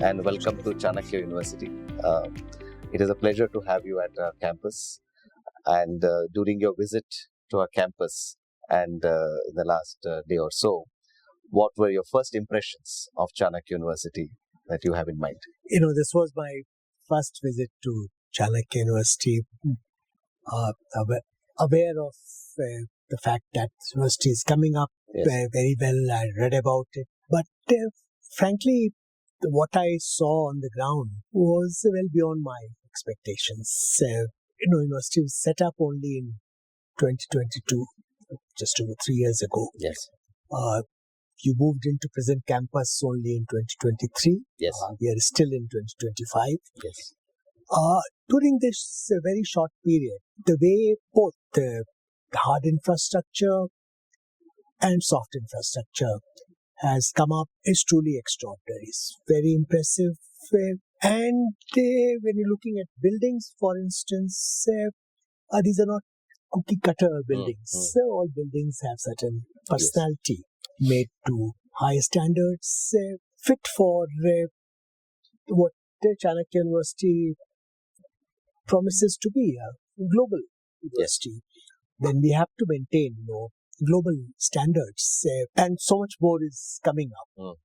and welcome to Chanakya University. It is a pleasure to have you at our campus. And during your visit to our campus and in the last day or so, what were your first impressions of Chanakya University that you have in mind? This was my first visit to Chanakya University, aware of the fact that the university is coming up very well. I read about it. But frankly, what I saw on the ground was well beyond my expectations. University was set up only in 2022, just over 3 years ago. Yes. You moved into present campus only in 2023. Yes. We are still in 2025. Yes. During this very short period, the way both the hard infrastructure and soft infrastructure has come up is truly extraordinary. It's very impressive. And when you're looking at buildings, for instance, these are not cookie-cutter buildings. All buildings have certain personality, made to high standards, fit for what Chanakya University promises to be a global university. Then we have to maintain global standards, and so much more is coming up.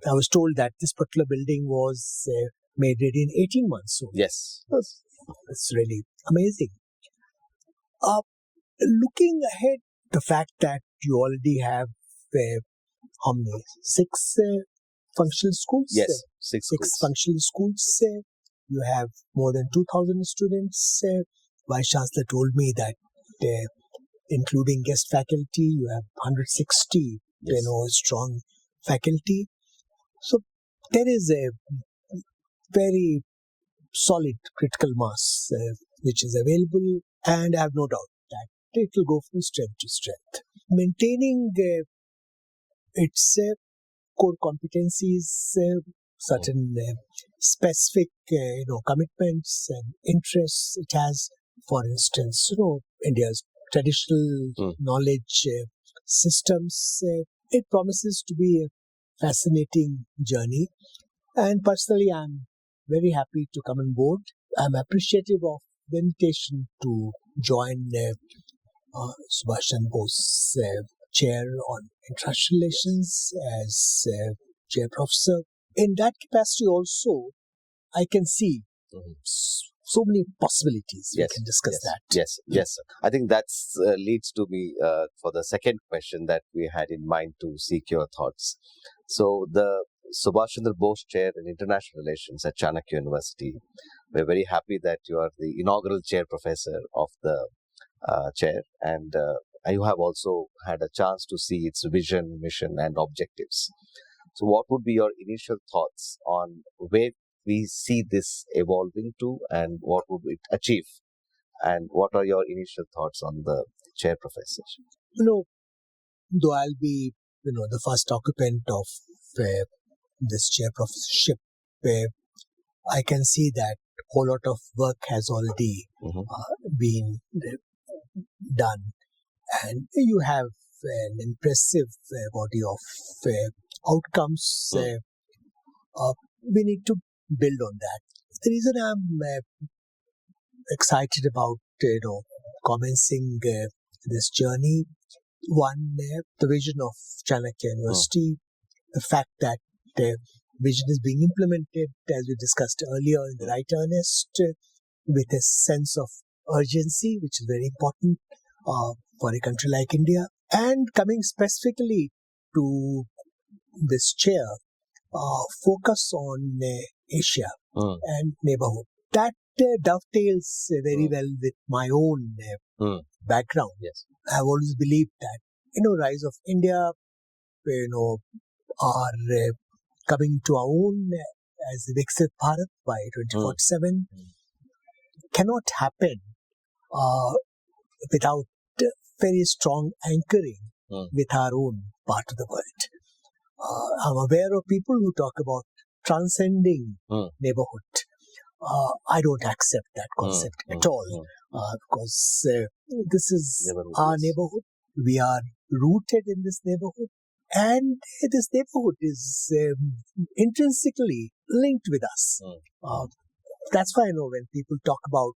I was told that this particular building was made ready in 18 months. So Yes. it's really amazing. Looking ahead, the fact that you already have how many? 6 functional schools? Yes. Six functional schools. You have more than 2,000 students. Vice Chancellor told me that including guest faculty, you have 160 strong faculty. So there is a very solid critical mass which is available, and I have no doubt that it will go from strength to strength. Maintaining its core competencies, certain specific commitments and interests it has. For instance, India's traditional knowledge systems. It promises to be a fascinating journey. And personally, I'm very happy to come on board. I'm appreciative of the invitation to join Subhas and Bose chair on international relations as chair professor. In that capacity also, I can see so many possibilities. We can discuss that. Yes. I think that leads to me for the second question that we had in mind to seek your thoughts. So the Subhas Chandra Bose Chair in International Relations at Chanakya University, we're very happy that you are the inaugural chair professor of the chair, and you have also had a chance to see its vision, mission, and objectives. So what would be your initial thoughts on where we see this evolving to, and what would it achieve? And what are your initial thoughts on the chair professor? Though I'll be, the first occupant of this chair professorship, I can see that a whole lot of work has already been done. And you have an impressive body of outcomes. We need to build on that. The reason I'm excited about commencing this journey, one, the vision of Chanakya University, the fact that vision is being implemented, as we discussed earlier, in the right earnest, with a sense of urgency, which is very important for a country like India. And coming specifically to this chair, focus on Asia and neighbourhood. That dovetails very well with my own background. Yes. I've always believed that, rise of India, are coming to our own as the Viksit Bharat by 2047 cannot happen without very strong anchoring with our own part of the world. I'm aware of people who talk about transcending neighborhood. I don't accept that concept at all, because this is our neighborhood. We are rooted in this neighborhood, and this neighborhood is intrinsically linked with us. That's why, when people talk about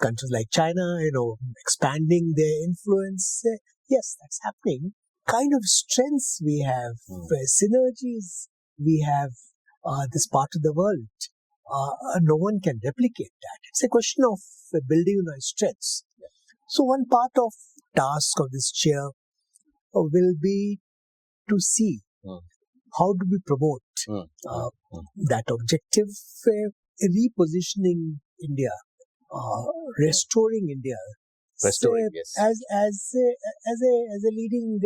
countries like China, expanding their influence, yes, that's happening. Kind of strengths we have, synergies we have, this part of the world, no one can replicate that. It's a question of building on our strengths. So one part of task of this chair will be to see how do we promote that objective, repositioning India, restoring India, Yes. as a leading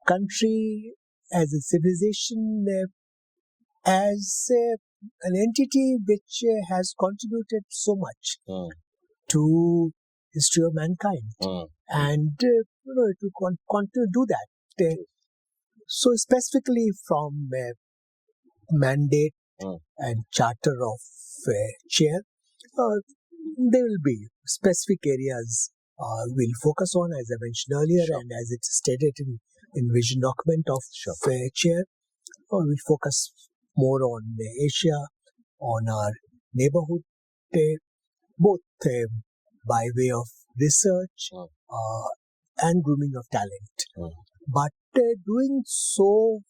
country, as a civilization, as an entity which has contributed so much to history of mankind, and it will continue to do that. So specifically from mandate and charter of chair, there will be specific areas we'll focus on, as I mentioned earlier, and as it's stated in vision document of chair. We'll focus more on Asia, on our neighbourhood, both by way of research and grooming of talent. But doing so,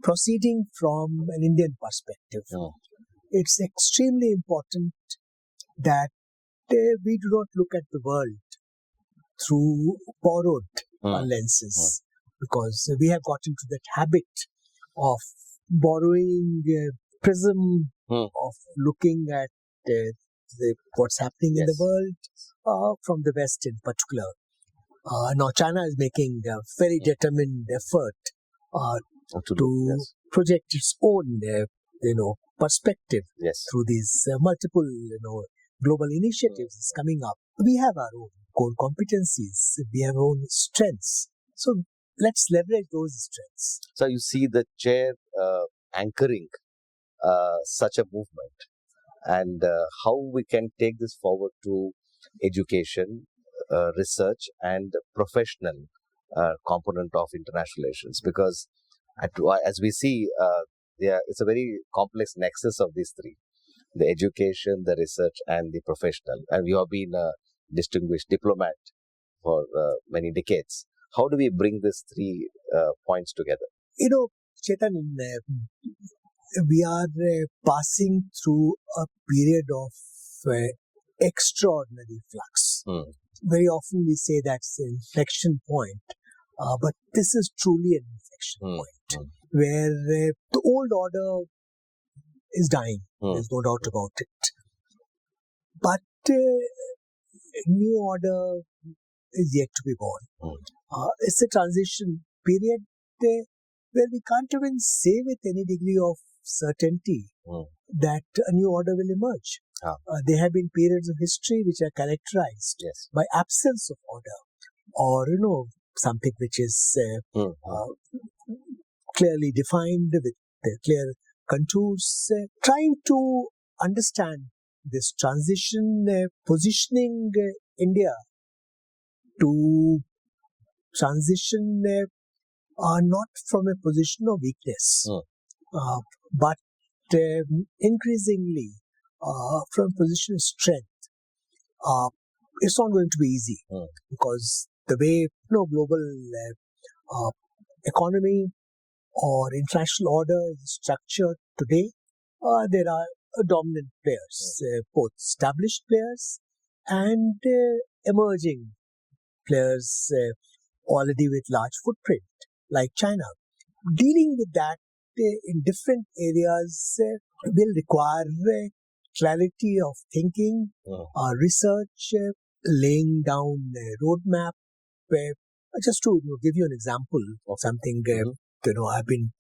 proceeding from an Indian perspective, it's extremely important that we do not look at the world through borrowed lenses, because we have got into that habit of borrowing prism of looking at what's happening in the world from the West in particular. Now China is making a very determined effort to project its own perspective through these multiple global initiatives is coming up. We have our own core competencies, we have our own strengths. So let's leverage those strengths. So you see the chair anchoring such a movement, and how we can take this forward to education, research and professional component of international relations, because as we see, it's a very complex nexus of these three: the education, the research and the professional. And you have been a distinguished diplomat for many decades. How do we bring these three points together? Chetan, we are passing through a period of extraordinary flux. Very often we say that's an inflection point, but this is truly an inflection point where the old order is dying. There's no doubt about it. But new order is yet to be born. It's a transition period where we can't even say with any degree of certainty that a new order will emerge. There have been periods of history which are characterized by absence of order, or something which is clearly defined with clear contours. Trying to understand this transition, positioning India to transition not from a position of weakness, but increasingly from a position of strength. It's not going to be easy because the way global economy or international order is structured today, there are dominant players, both established players and emerging players already with large footprint like China. Dealing with that in different areas will require clarity of thinking, research, laying down a roadmap. Just to give you an example of something I've been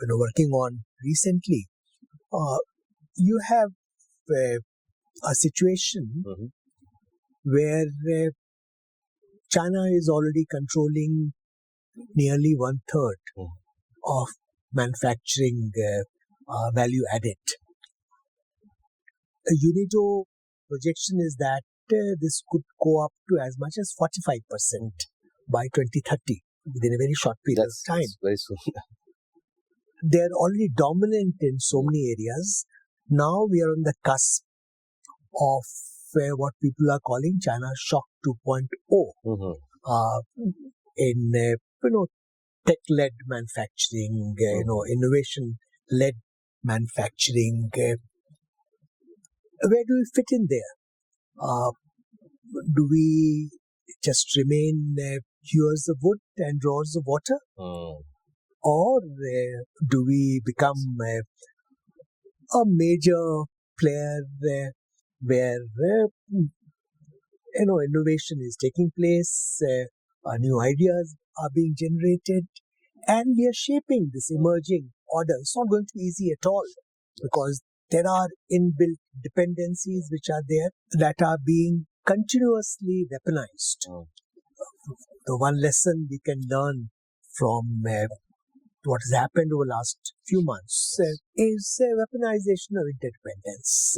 working on recently. You have a situation where China is already controlling nearly 1/3 of manufacturing value added. A UNIDO projection is that this could go up to as much as 45% by 2030. within a very short period of time. That's very soon. They're already dominant in so many areas. Now we are on the cusp of what people are calling China Shock 2.0 in tech-led manufacturing, innovation-led manufacturing. Where do we fit in there? Do we just remain hewers of wood and drawers of water? Or do we become a major player where innovation is taking place, new ideas are being generated, and we are shaping this emerging order? It's not going to be easy at all, because there are inbuilt dependencies which are there that are being continuously weaponized. The one lesson we can learn from what has happened over the last few months is weaponization of interdependence.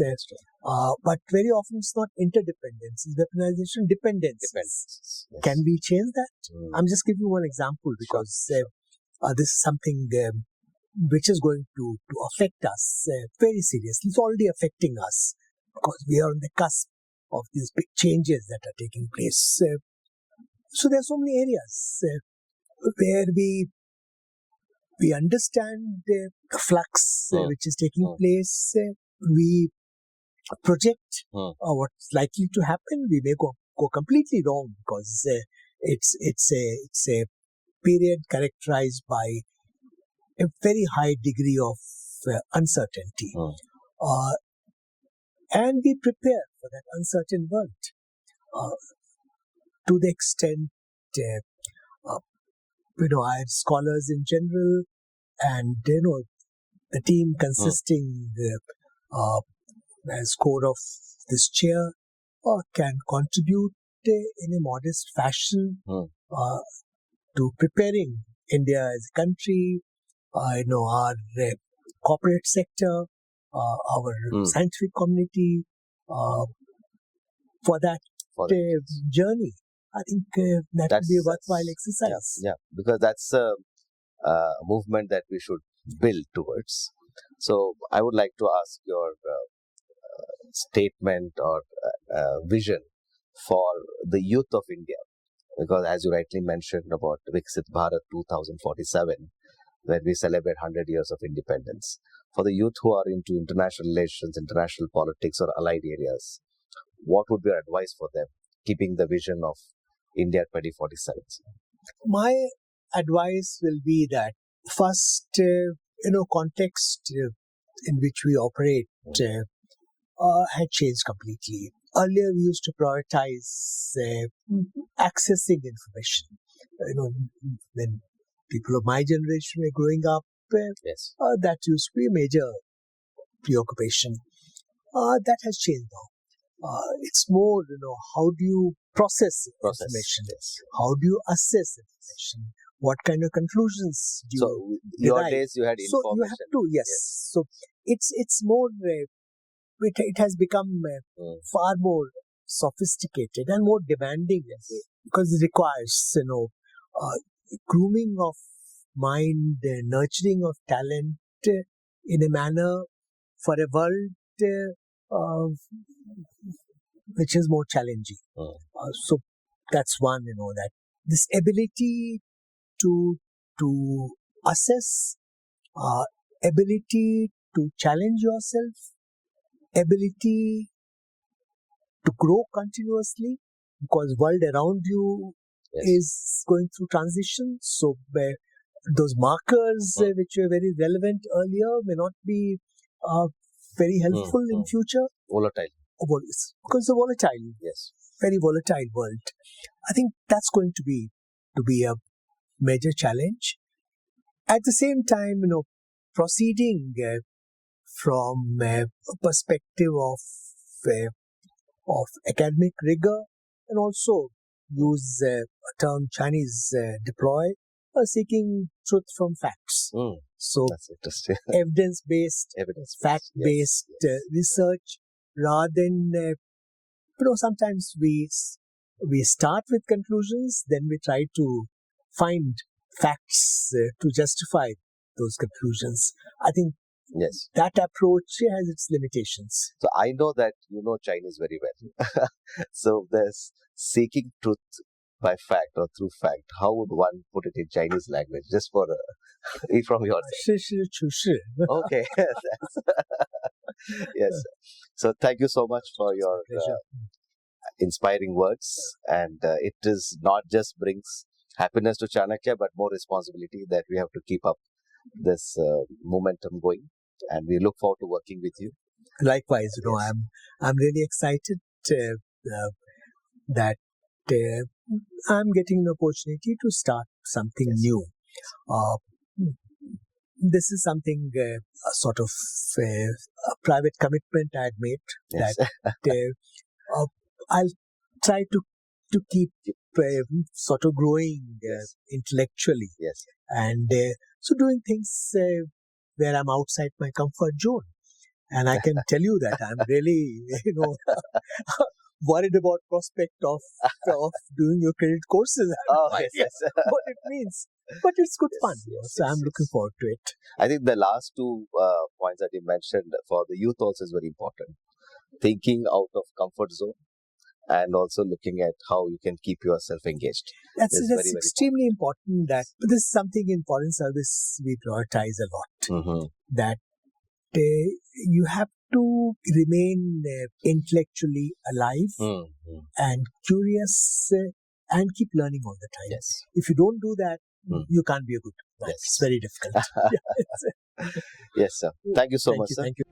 But very often it's not interdependence, it's weaponization dependence. Yes. Can we change that? I'm just giving you one example, because this is something which is going to affect us very seriously. It's already affecting us, because we are on the cusp of these big changes that are taking place. So there are so many areas where we understand the flux which is taking place. We project what's likely to happen. We may go completely wrong, because it's a period characterized by a very high degree of uncertainty. And we prepare for that uncertain world to the extent our scholars in general and the team consisting as core of this chair can contribute in a modest fashion to preparing India as a country, our corporate sector, our scientific community, for that journey. I think that would be a worthwhile exercise. Yeah, because that's a movement that we should build towards. So I would like to ask your statement or vision for the youth of India, because as you rightly mentioned about Viksit Bharat 2047, where we celebrate 100 years of independence. For the youth who are into international relations, international politics or allied areas, what would be your advice for them, keeping the vision of India 2047? My advice will be that first, context in which we operate had changed completely. Earlier, we used to prioritize accessing information. When people of my generation were growing up, that used to be a major preoccupation. That has changed now. It's more, how do you process information? How do you assess information? What kind of conclusions do you your derive? days you had information. So you have to, yes. So it's more, it has become far more sophisticated and more demanding, because it requires, grooming of mind, nurturing of talent in a manner for a world which is more challenging. So that's one, that this ability to assess, ability to challenge yourself, ability to grow continuously, because world around you is going through transition. So those markers which were very relevant earlier may not be very helpful in future. Volatile. Because it's a volatile, very volatile world. I think that's going to be a major challenge. At the same time, proceeding from a perspective of academic rigor, and also use a term Chinese deploy, seeking truth from facts. So that's interesting. evidence-based, fact-based research, rather than sometimes we start with conclusions, then we try to find facts to justify those conclusions. I think Yes. that approach has its limitations. So I know that you know Chinese very well. So there's seeking truth by fact or through fact. How would one put it in Chinese language? Just for from your side. 实事求是. Okay. Yes. So thank you so much for your Pleasure. inspiring words, and it is not just brings happiness to Chanakya, but more responsibility that we have to keep up this momentum going, and we look forward to working with you. Likewise, Yes. I'm really excited that I'm getting an opportunity to start something Yes. new. This is something, a sort of a private commitment I had made, Yes. that I'll try to keep sort of growing Yes. intellectually, Yes. and so doing things where I'm outside my comfort zone. And I can tell you that I'm really, worried about prospect of doing your credit courses. I have Oh, no yes, idea yes. what it means, but it's good Yes, fun. yes, So yes, I'm looking yes. forward to it. I think the last two points that you mentioned for the youth also is very important. Thinking out of comfort zone and also looking at how you can keep yourself engaged. That's It's very, very extremely important. That this is something in foreign service we prioritize a lot. Mm-hmm. That you have to remain intellectually alive Mm-hmm. and curious and keep learning all the time. Yes. If you don't do that, Mm. you can't be a good man. Yes. It's very difficult. Yeah, Yes, sir. Thank you so much, sir. Thank you.